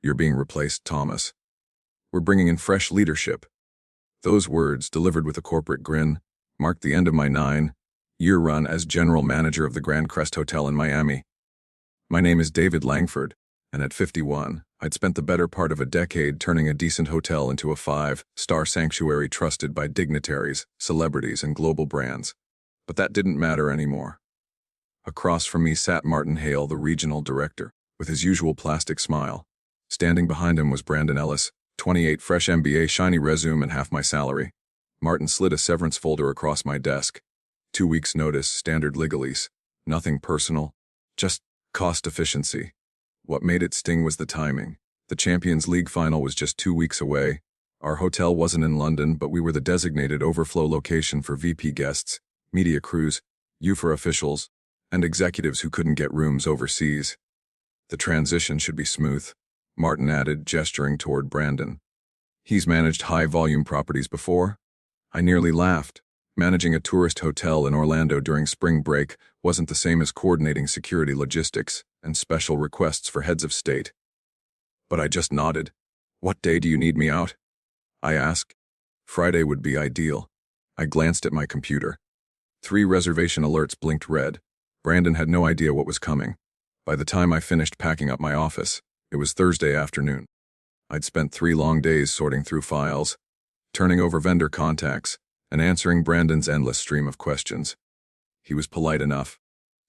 "You're being replaced, Thomas. We're bringing in fresh leadership." Those words, delivered with a corporate grin, marked the end of my 9-year run as general manager of the Grand Crest Hotel in Miami. My name is David Langford, and at 51, I'd spent the better part of a decade turning a decent hotel into a 5-star sanctuary trusted by dignitaries, celebrities, and global brands. But that didn't matter anymore. Across from me sat Martin Hale, the regional director, with his usual plastic smile. Standing behind him was Brandon Ellis, 28, fresh MBA, shiny resume, and half my salary. Martin slid a severance folder across my desk. 2 weeks' notice, standard legalese. Nothing personal, just cost efficiency. What made it sting was the timing. The Champions League final was just 2 weeks away. Our hotel wasn't in London, but we were the designated overflow location for VIP guests, media crews, UEFA officials, and executives who couldn't get rooms overseas. "The transition should be smooth," Martin added, gesturing toward Brandon. "He's managed high-volume properties before." I nearly laughed. Managing a tourist hotel in Orlando during spring break wasn't the same as coordinating security logistics and special requests for heads of state. But I just nodded. "What day do you need me out?" I asked. "Friday would be ideal." I glanced at my computer. 3 reservation alerts blinked red. Brandon had no idea what was coming. By the time I finished packing up my office, it was Thursday afternoon. I'd spent 3 long days sorting through files, turning over vendor contacts, and answering Brandon's endless stream of questions. He was polite enough,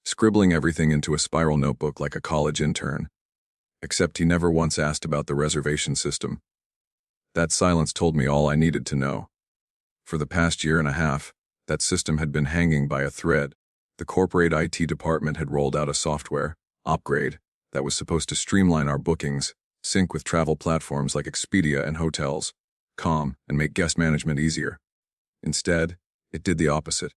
scribbling everything into a spiral notebook like a college intern. Except he never once asked about the reservation system. That silence told me all I needed to know. For the past year and a half, that system had been hanging by a thread. The corporate IT department had rolled out a software upgrade that was supposed to streamline our bookings, sync with travel platforms like Expedia and Hotels.com, and make guest management easier. Instead, it did the opposite.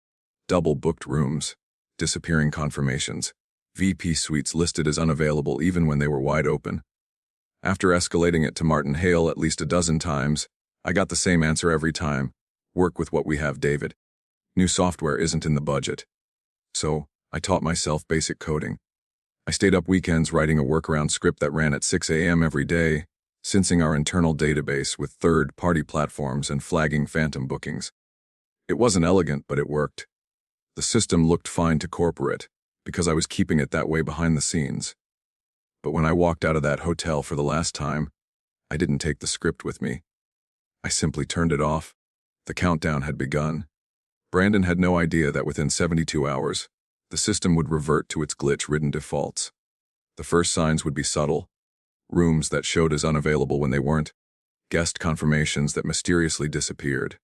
Double-booked rooms, disappearing confirmations, VP suites listed as unavailable even when they were wide open. After escalating it to Martin Hale at least a dozen times, I got the same answer every time: "Work with what we have, David. New software isn't in the budget." So, I taught myself basic coding. I stayed up weekends writing a workaround script that ran at 6 a.m. every day, syncing our internal database with third-party platforms and flagging phantom bookings. It wasn't elegant, but it worked. The system looked fine to corporate, because I was keeping it that way behind the scenes. But when I walked out of that hotel for the last time, I didn't take the script with me. I simply turned it off. The countdown had begun. Brandon had no idea that within 72 hours, the system would revert to its glitch-ridden defaults. The first signs would be subtle: rooms that showed as unavailable when they weren't, guest confirmations that mysteriously disappeared.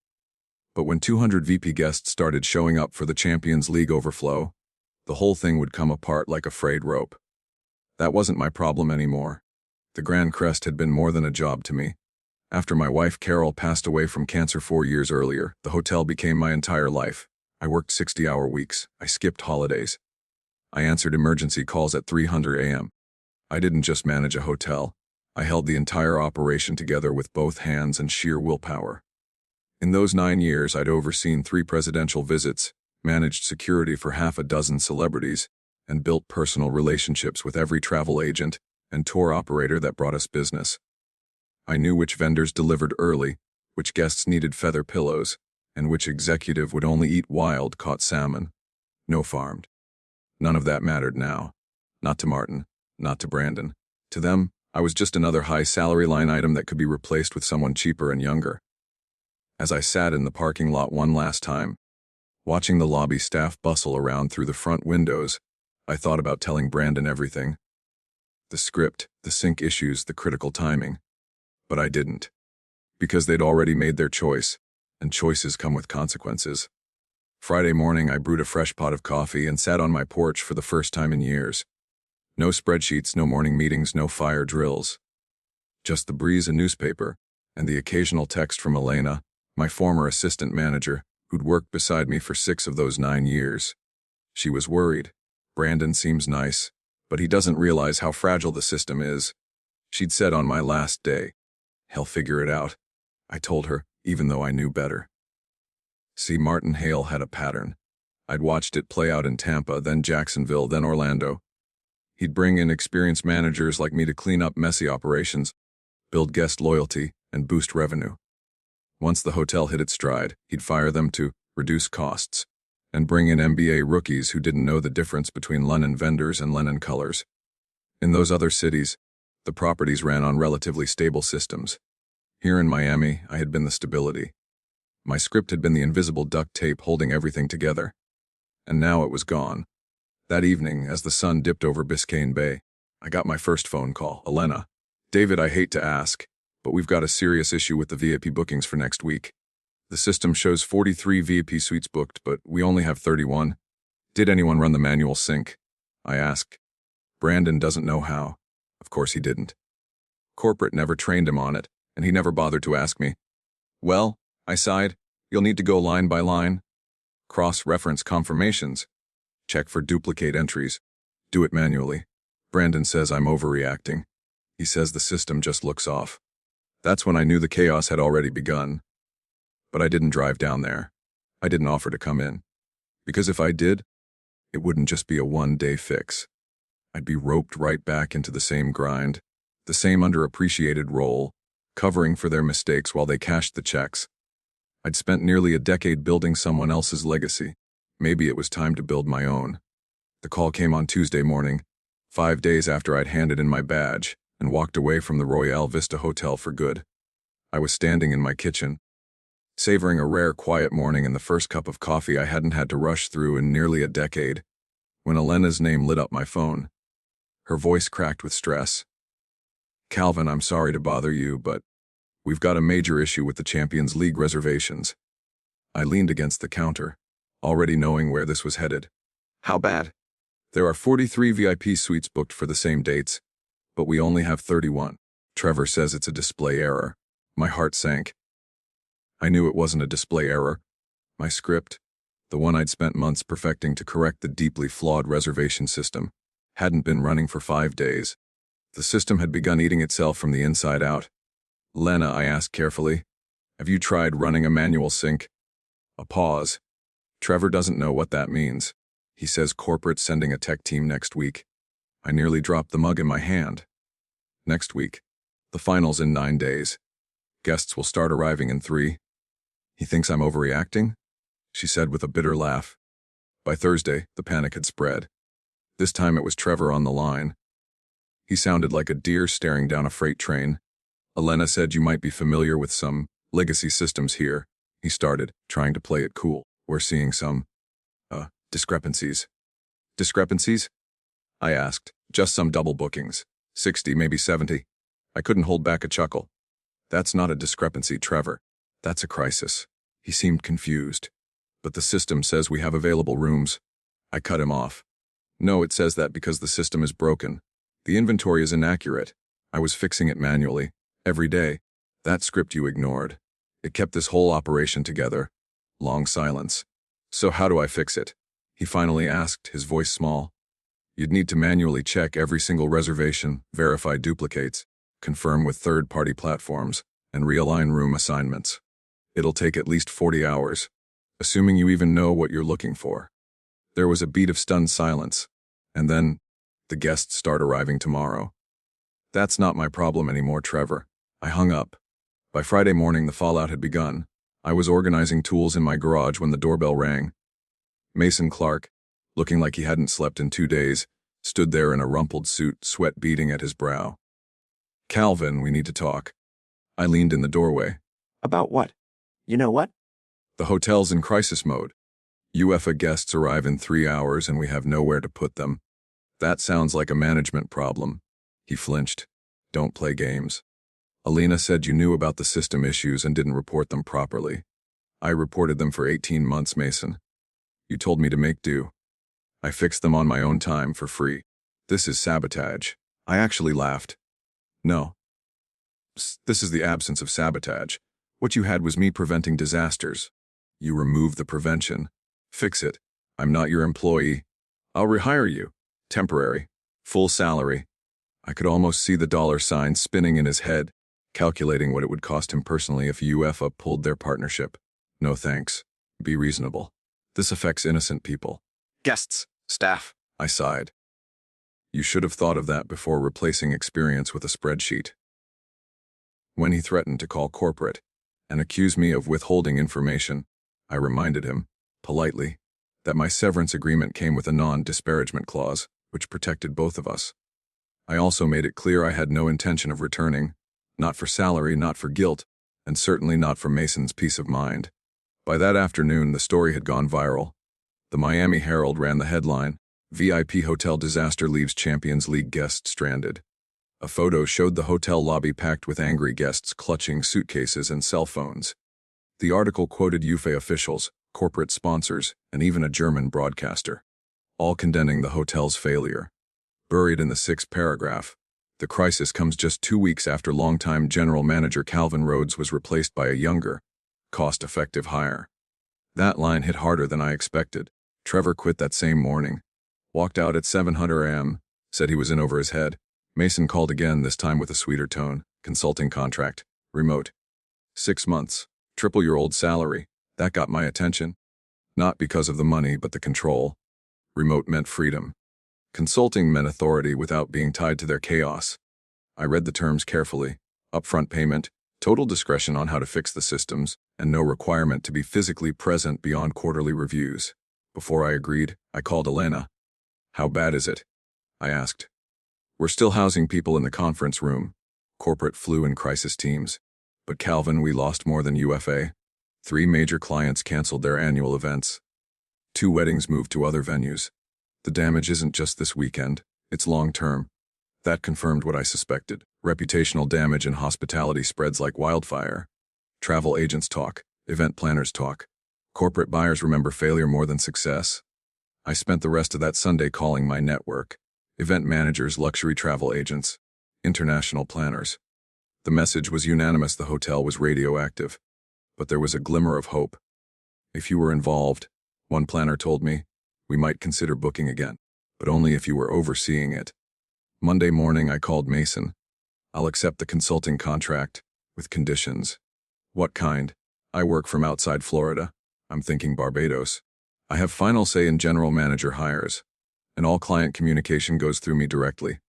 But when 200 VP guests started showing up for the Champions League overflow, the whole thing would come apart like a frayed rope. That wasn't my problem anymore. The Grand Crest had been more than a job to me. After my wife Carol passed away from cancer 4 years earlier, the hotel became my entire life. I worked 60-hour weeks. I skipped holidays. I answered emergency calls at 300 a.m. I didn't just manage a hotel. I held the entire operation together with both hands and sheer willpower. In those 9 years, I'd overseen 3 presidential visits, managed security for half a dozen celebrities, and built personal relationships with every travel agent and tour operator that brought us business. I knew which vendors delivered early, which guests needed feather pillows, and which executive would only eat wild-caught salmon. No farmed. None of that mattered now. Not to Martin, not to Brandon. To them, I was just another high-salary line item that could be replaced with someone cheaper and younger. As I sat in the parking lot one last time, watching the lobby staff bustle around through the front windows, I thought about telling Brandon everything. The script, the sync issues, the critical timing. But I didn't. Because they'd already made their choice, and choices come with consequences. Friday morning, I brewed a fresh pot of coffee and sat on my porch for the first time in years. No spreadsheets, no morning meetings, no fire drills. Just the breeze, a newspaper, and the occasional text from Elena, my former assistant manager, who'd worked beside me for 6 of those 9 years. She was worried. "Brandon seems nice, but he doesn't realize how fragile the system is," she'd said on my last day. "He'll figure it out," I told her, even though I knew better. See, Martin Hale had a pattern. I'd watched it play out in Tampa, then Jacksonville, then Orlando. He'd bring in experienced managers like me to clean up messy operations, build guest loyalty, and boost revenue. Once the hotel hit its stride, he'd fire them to reduce costs and bring in MBA rookies who didn't know the difference between linen vendors and linen colors. In those other cities, the properties ran on relatively stable systems. Here in Miami, I had been the stability. My script had been the invisible duct tape holding everything together. And now it was gone. That evening, as the sun dipped over Biscayne Bay, I got my first phone call. Elena. David, I hate to ask, but we've got a serious issue with the VIP bookings for next week. The system shows 43 VIP suites booked, but we only have 31. Did anyone run the manual sync? I asked. Brandon doesn't know how. Of course he didn't. Corporate never trained him on it, and he never bothered to ask me. Well, I sighed, you'll need to go line by line. Cross-reference confirmations. Check for duplicate entries. Do it manually. Brandon says I'm overreacting. He says the system just looks off. That's when I knew the chaos had already begun. But I didn't drive down there. I didn't offer to come in. Because if I did, it wouldn't just be a one-day fix. I'd be roped right back into the same grind, the same underappreciated role, covering for their mistakes while they cashed the checks. I'd spent nearly a decade building someone else's legacy. Maybe it was time to build my own. The call came on Tuesday morning, 5 days after I'd handed in my badge and walked away from the Royale Vista Hotel for good. I was standing in my kitchen, savoring a rare quiet morning and the first cup of coffee I hadn't had to rush through in nearly a decade, when Elena's name lit up my phone. Her voice cracked with stress. Calvin, I'm sorry to bother you, but we've got a major issue with the Champions League reservations. I leaned against the counter, already knowing where this was headed. How bad? There are 43 VIP suites booked for the same dates, but we only have 31. Trevor says it's a display error. My heart sank. I knew it wasn't a display error. My script, the one I'd spent months perfecting to correct the deeply flawed reservation system, hadn't been running for 5 days. The system had begun eating itself from the inside out. Lena, I asked carefully, have you tried running a manual sync? A pause. Trevor doesn't know what that means. He says corporate's sending a tech team next week. I nearly dropped the mug in my hand. Next week. The final's in 9 days. Guests will start arriving in 3. He thinks I'm overreacting? She said with a bitter laugh. By Thursday, the panic had spread. This time it was Trevor on the line. He sounded like a deer staring down a freight train. Elena said you might be familiar with some legacy systems here. He started, trying to play it cool. We're seeing some, discrepancies. Discrepancies? I asked. Just some double bookings. 60, maybe 70. I couldn't hold back a chuckle. That's not a discrepancy, Trevor. That's a crisis. He seemed confused. But the system says we have available rooms. I cut him off. No, it says that because the system is broken. The inventory is inaccurate. I was fixing it manually, every day. That script you ignored. It kept this whole operation together. Long silence. So how do I fix it? He finally asked, his voice small. You'd need to manually check every single reservation, verify duplicates, confirm with third-party platforms, and realign room assignments. It'll take at least 40 hours, assuming you even know what you're looking for. There was a beat of stunned silence, and then, the guests start arriving tomorrow. That's not my problem anymore, Trevor. I hung up. By Friday morning, the fallout had begun. I was organizing tools in my garage when the doorbell rang. Mason Clark, looking like he hadn't slept in 2 days, stood there in a rumpled suit, sweat beading at his brow. Calvin, we need to talk. I leaned in the doorway. About what? You know what? The hotel's in crisis mode. UEFA guests arrive in 3 hours and we have nowhere to put them. That sounds like a management problem. He flinched. Don't play games. Elena said you knew about the system issues and didn't report them properly. I reported them for 18 months, Mason. You told me to make do. I fixed them on my own time for free. This is sabotage. I actually laughed. No. This is the absence of sabotage. What you had was me preventing disasters. You removed the prevention. Fix it. I'm not your employee. I'll rehire you. Temporary. Full salary. I could almost see the dollar sign spinning in his head, calculating what it would cost him personally if UEFA pulled their partnership. No thanks. Be reasonable. This affects innocent people. Guests. Staff. I sighed. You should have thought of that before replacing experience with a spreadsheet. When he threatened to call corporate and accuse me of withholding information, I reminded him, politely, that my severance agreement came with a non-disparagement clause, which protected both of us. I also made it clear I had no intention of returning, not for salary, not for guilt, and certainly not for Mason's peace of mind. By that afternoon, the story had gone viral. The Miami Herald ran the headline, "VIP Hotel Disaster Leaves Champions League Guest Stranded." A photo showed the hotel lobby packed with angry guests clutching suitcases and cell phones. The article quoted UEFA officials, corporate sponsors, and even a German broadcaster, all condemning the hotel's failure. Buried in the sixth paragraph, the crisis comes just 2 weeks after longtime general manager Calvin Rhodes was replaced by a younger, cost-effective hire. That line hit harder than I expected. Trevor quit that same morning, walked out at 7:00 a.m., said he was in over his head. Mason called again, this time with a sweeter tone. Consulting contract, remote. 6 months, triple your old salary. That got my attention. Not because of the money, but the control. Remote meant freedom. Consulting meant authority without being tied to their chaos. I read the terms carefully. Upfront payment, total discretion on how to fix the systems, and no requirement to be physically present beyond quarterly reviews. Before I agreed, I called Elena. "How bad is it?" I asked. "We're still housing people in the conference room. Corporate flew in crisis teams. But Calvin, we lost more than UEFA. 3 major clients canceled their annual events. 2 weddings moved to other venues. The damage isn't just this weekend, it's long-term." That confirmed what I suspected. Reputational damage in hospitality spreads like wildfire. Travel agents talk, event planners talk. Corporate buyers remember failure more than success. I spent the rest of that Sunday calling my network. Event managers, luxury travel agents, international planners. The message was unanimous: the hotel was radioactive. But there was a glimmer of hope. "If you were involved," one planner told me, "we might consider booking again, but only if you were overseeing it." Monday morning, I called Mason. "I'll accept the consulting contract, with conditions." "What kind?" "I work from outside Florida. I'm thinking Barbados. I have final say in general manager hires, and all client communication goes through me directly.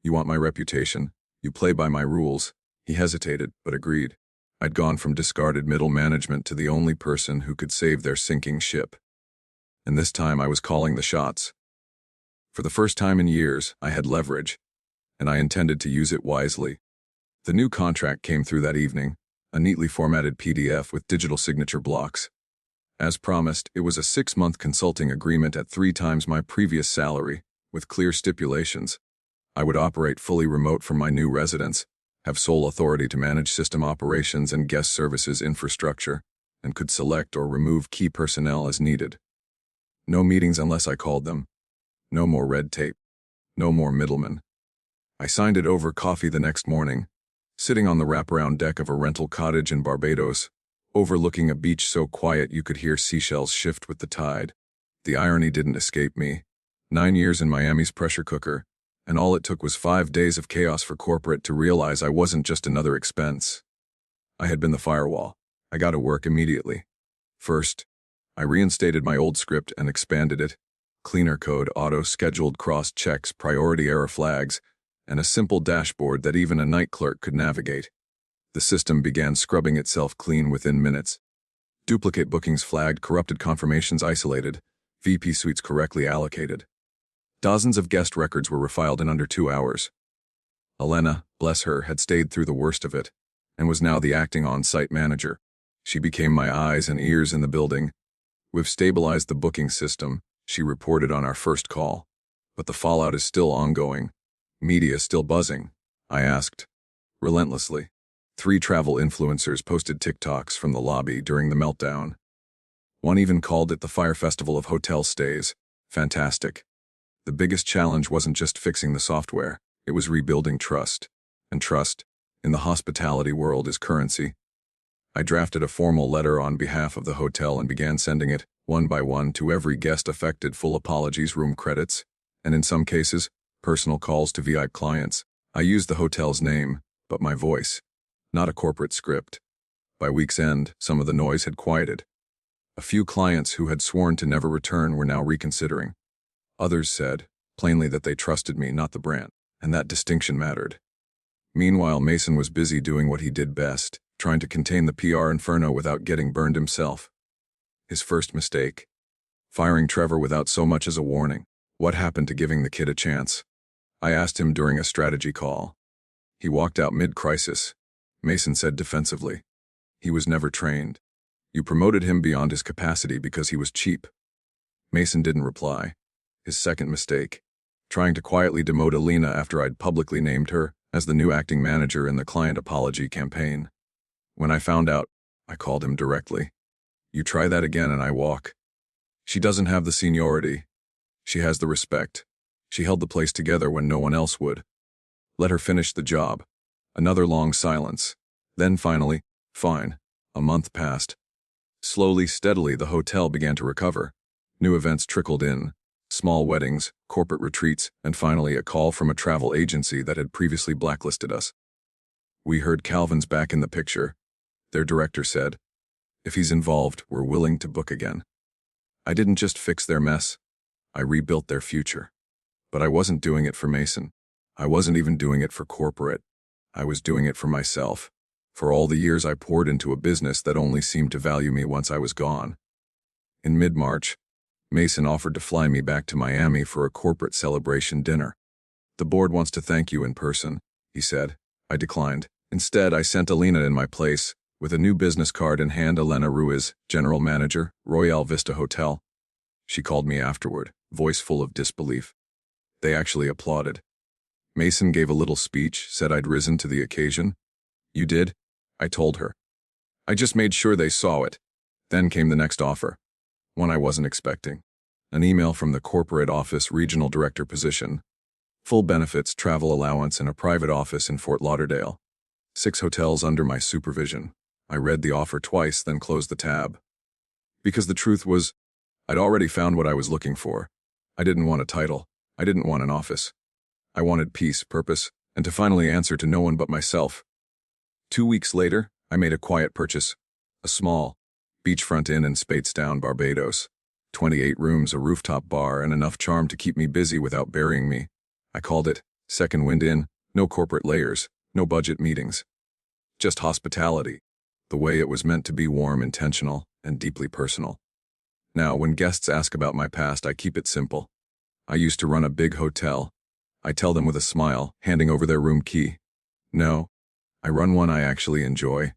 You want my reputation, you play by my rules." He hesitated, but agreed. I'd gone from discarded middle management to the only person who could save their sinking ship. And this time I was calling the shots. For the first time in years, I had leverage, and I intended to use it wisely. The new contract came through that evening, a neatly formatted PDF with digital signature blocks. As promised, it was a 6-month consulting agreement at 3 times my previous salary, with clear stipulations. I would operate fully remote from my new residence, have sole authority to manage system operations and guest services infrastructure, and could select or remove key personnel as needed. No meetings unless I called them. No more red tape. No more middlemen. I signed it over coffee the next morning, sitting on the wraparound deck of a rental cottage in Barbados, overlooking a beach so quiet you could hear seashells shift with the tide. The irony didn't escape me. 9 years in Miami's pressure cooker, and all it took was 5 days of chaos for corporate to realize I wasn't just another expense. I had been the firewall. I got to work immediately. First, I reinstated my old script and expanded it. Cleaner code, auto-scheduled cross-checks, priority error flags, and a simple dashboard that even a night clerk could navigate. The system began scrubbing itself clean within minutes. Duplicate bookings flagged, corrupted confirmations isolated, VP suites correctly allocated. Dozens of guest records were refiled in under 2 hours. Elena, bless her, had stayed through the worst of it, and was now the acting on-site manager. She became my eyes and ears in the building. "We've stabilized the booking system," she reported on our first call. "But the fallout is still ongoing. Media still buzzing," I asked. "Relentlessly." 3 travel influencers posted TikToks from the lobby during the meltdown. One even called it the Fire Festival of hotel stays. Fantastic. The biggest challenge wasn't just fixing the software, it was rebuilding trust. And trust, in the hospitality world, is currency. I drafted a formal letter on behalf of the hotel and began sending it, one by one, to every guest affected, full apologies, room credits, and in some cases, personal calls to VIP clients. I used the hotel's name, but my voice. Not a corporate script. By week's end, some of the noise had quieted. A few clients who had sworn to never return were now reconsidering. Others said, plainly that they trusted me, not the brand, and that distinction mattered. Meanwhile, Mason was busy doing what he did best, trying to contain the PR inferno without getting burned himself. His first mistake. Firing Trevor without so much as a warning. What happened to giving the kid a chance? I asked him during a strategy call. He walked out mid-crisis. Mason said defensively. He was never trained. You promoted him beyond his capacity because he was cheap. Mason didn't reply. His second mistake. Trying to quietly demote Elena after I'd publicly named her as the new acting manager in the client apology campaign. When I found out, I called him directly. You try that again and I walk. She doesn't have the seniority. She has the respect. She held the place together when no one else would. Let her finish the job. Another long silence. Then finally, fine. A month passed. Slowly, steadily, the hotel began to recover. New events trickled in. Small weddings, corporate retreats, and finally a call from a travel agency that had previously blacklisted us. We heard Calvin's back in the picture. Their director said, if he's involved, we're willing to book again. I didn't just fix their mess. I rebuilt their future. But I wasn't doing it for Mason. I wasn't even doing it for corporate. I was doing it for myself. For all the years I poured into a business that only seemed to value me once I was gone. In mid-March, Mason offered to fly me back to Miami for a corporate celebration dinner. The board wants to thank you in person, he said. I declined. Instead, I sent Elena in my place, with a new business card in hand. Elena Ruiz, general manager, Royale Vista Hotel. She called me afterward, voice full of disbelief. They actually applauded. Mason gave a little speech, said I'd risen to the occasion. You did? I told her. I just made sure they saw it. Then came the next offer. One I wasn't expecting. An email from the corporate office regional director position. Full benefits, travel allowance, and a private office in Fort Lauderdale. 6 hotels under my supervision. I read the offer twice, then closed the tab. Because the truth was, I'd already found what I was looking for. I didn't want a title. I didn't want an office. I wanted peace, purpose, and to finally answer to no one but myself. 2 weeks later, I made a quiet purchase. A small, beachfront inn in Spadestown, Barbados. 28 rooms, a rooftop bar, and enough charm to keep me busy without burying me. I called it Second Wind Inn. No corporate layers, no budget meetings. Just hospitality. The way it was meant to be, warm, intentional, and deeply personal. Now, when guests ask about my past, I keep it simple. I used to run a big hotel. I tell them with a smile, handing over their room key. No, I run one I actually enjoy.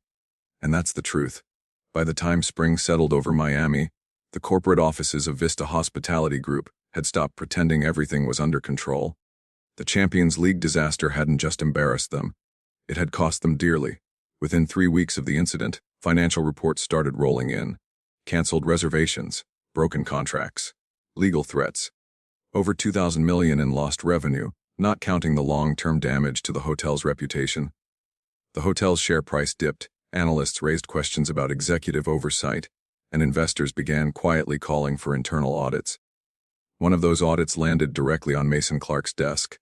And that's the truth. By the time spring settled over Miami, the corporate offices of Vista Hospitality Group had stopped pretending everything was under control. The Champions League disaster hadn't just embarrassed them. It had cost them dearly. Within 3 weeks of the incident, financial reports started rolling in. Canceled reservations, broken contracts, legal threats. Over $2,000 million in lost revenue, not counting the long-term damage to the hotel's reputation. The hotel's share price dipped, analysts raised questions about executive oversight, and investors began quietly calling for internal audits. One of those audits landed directly on Mason Clark's desk.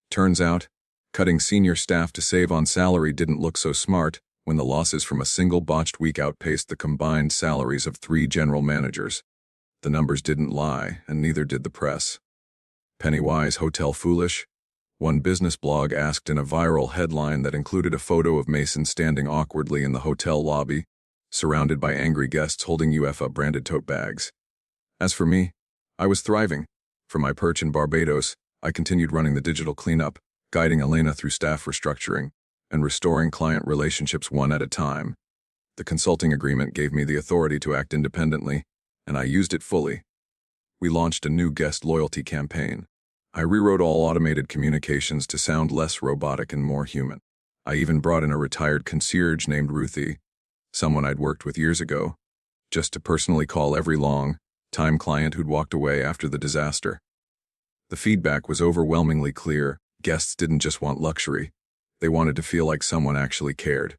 Turns out, cutting senior staff to save on salary didn't look so smart when the losses from a single botched week outpaced the combined salaries of 3 general managers. The numbers didn't lie, and neither did the press. Pennywise, hotel foolish? One business blog asked in a viral headline that included a photo of Mason standing awkwardly in the hotel lobby, surrounded by angry guests holding UEFA-branded tote bags. As for me, I was thriving. From my perch in Barbados, I continued running the digital cleanup, guiding Elena through staff restructuring, and restoring client relationships one at a time. The consulting agreement gave me the authority to act independently, and I used it fully. We launched a new guest loyalty campaign. I rewrote all automated communications to sound less robotic and more human. I even brought in a retired concierge named Ruthie, someone I'd worked with years ago, just to personally call every long-time client who'd walked away after the disaster. The feedback was overwhelmingly clear. Guests didn't just want luxury. They wanted to feel like someone actually cared.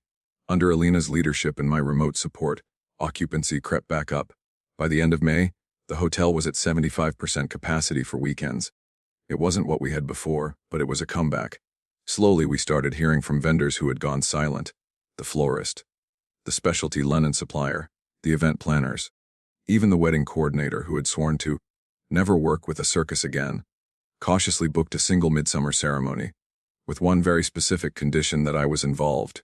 Under Elena's leadership and my remote support, occupancy crept back up. By the end of May, the hotel was at 75% capacity for weekends. It wasn't what we had before, but it was a comeback. Slowly, we started hearing from vendors who had gone silent. The florist, the specialty linen supplier, the event planners, even the wedding coordinator who had sworn to never work with a circus again. cautiously booked a single midsummer ceremony, with one very specific condition that I was involved.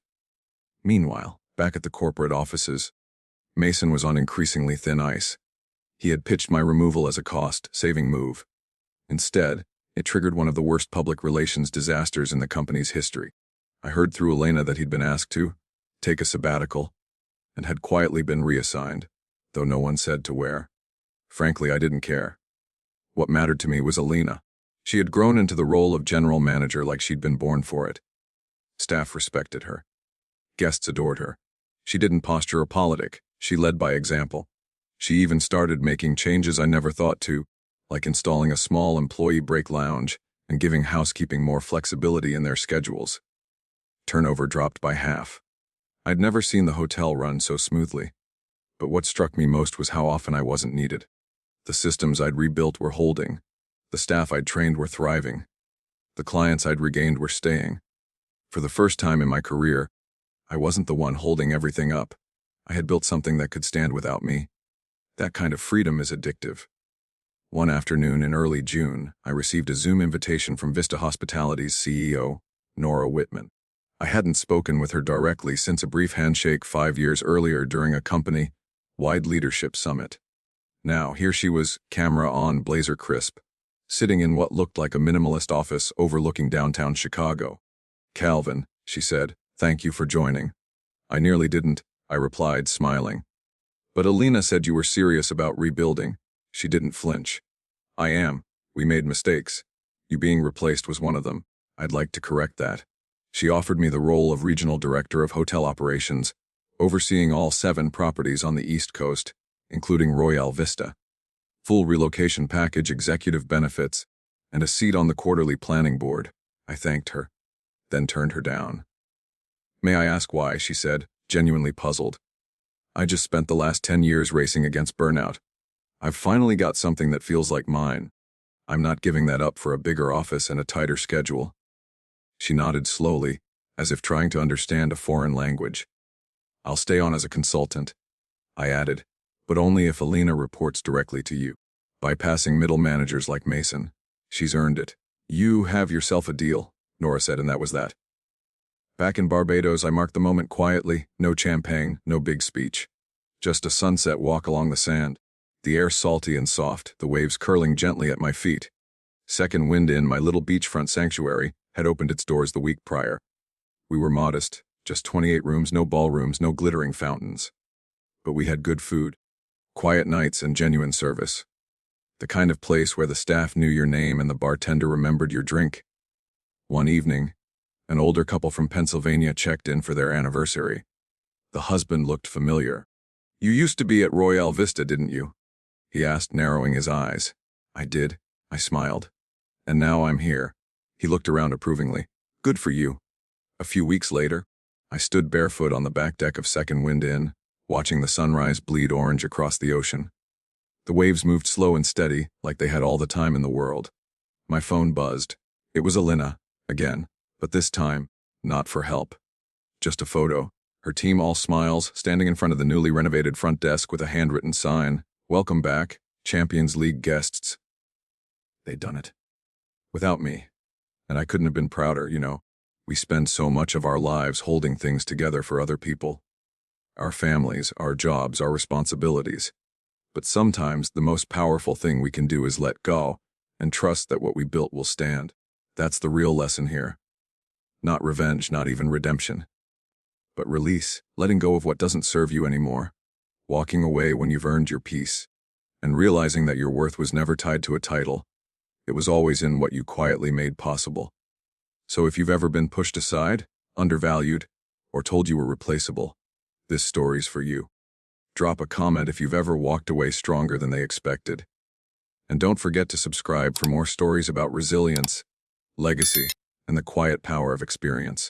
Meanwhile, back at the corporate offices, Mason was on increasingly thin ice. He had pitched my removal as a cost-saving move. Instead, it triggered one of the worst public relations disasters in the company's history. I heard through Elena that he'd been asked to take a sabbatical and had quietly been reassigned, though no one said to where. Frankly, I didn't care. What mattered to me was Elena. She had grown into the role of general manager like she'd been born for it. Staff respected her. Guests adored her. She didn't posture or politic. She led by example. She even started making changes I never thought to, like installing a small employee break lounge and giving housekeeping more flexibility in their schedules. Turnover dropped by half. I'd never seen the hotel run so smoothly. But what struck me most was how often I wasn't needed. The systems I'd rebuilt were holding. The staff I'd trained were thriving. The clients I'd regained were staying. For the first time in my career, I wasn't the one holding everything up. I had built something that could stand without me. That kind of freedom is addictive. One afternoon in early June, I received a Zoom invitation from Vista Hospitality's CEO, Nora Whitman. I hadn't spoken with her directly since a brief handshake 5 years earlier during a company-wide leadership summit. Now, here she was, camera on, blazer crisp, sitting in what looked like a minimalist office overlooking downtown Chicago. "Calvin," she said, "thank you for joining." "I nearly didn't," I replied, smiling. "But Elena said you were serious about rebuilding." She didn't flinch. "I am. We made mistakes. You being replaced was one of them. I'd like to correct that." She offered me the role of regional director of hotel operations, overseeing all 7 properties on the East Coast, including Royale Vista. Full relocation package, executive benefits, and a seat on the quarterly planning board. I thanked her, then turned her down. "May I ask why?" she said, genuinely puzzled. "I just spent the last 10 years racing against burnout. I've finally got something that feels like mine. I'm not giving that up for a bigger office and a tighter schedule." She nodded slowly, as if trying to understand a foreign language. "I'll stay on as a consultant," I added, "but only if Elena reports directly to you. Bypassing middle managers like Mason. She's earned it." "You have yourself a deal," Nora said, and that was that. Back in Barbados, I marked the moment quietly, no champagne, no big speech. Just a sunset walk along the sand. The air salty and soft, the waves curling gently at my feet. Second Wind Inn, my little beachfront sanctuary, had opened its doors the week prior. We were modest, just 28 rooms, no ballrooms, no glittering fountains. But we had good food, quiet nights, and genuine service. The kind of place where the staff knew your name and the bartender remembered your drink. One evening, an older couple from Pennsylvania checked in for their anniversary. The husband looked familiar. "You used to be at Royale Vista, didn't you?" he asked, narrowing his eyes. "I did," I smiled. "And now I'm here." He looked around approvingly. "Good for you." A few weeks later, I stood barefoot on the back deck of Second Wind Inn, watching the sunrise bleed orange across the ocean. The waves moved slow and steady, like they had all the time in the world. My phone buzzed. It was Elena, again, but this time, not for help. Just a photo. Her team all smiles, standing in front of the newly renovated front desk with a handwritten sign, "Welcome back, Champions League guests." They'd done it. Without me. And I couldn't have been prouder, you know. We spend so much of our lives holding things together for other people. Our families, our jobs, our responsibilities. But sometimes the most powerful thing we can do is let go and trust that what we built will stand. That's the real lesson here. Not revenge, not even redemption. But release, letting go of what doesn't serve you anymore. Walking away when you've earned your peace. And realizing that your worth was never tied to a title. It was always in what you quietly made possible. So if you've ever been pushed aside, undervalued, or told you were replaceable, this story's for you. Drop a comment if you've ever walked away stronger than they expected. And don't forget to subscribe for more stories about resilience, legacy, and the quiet power of experience.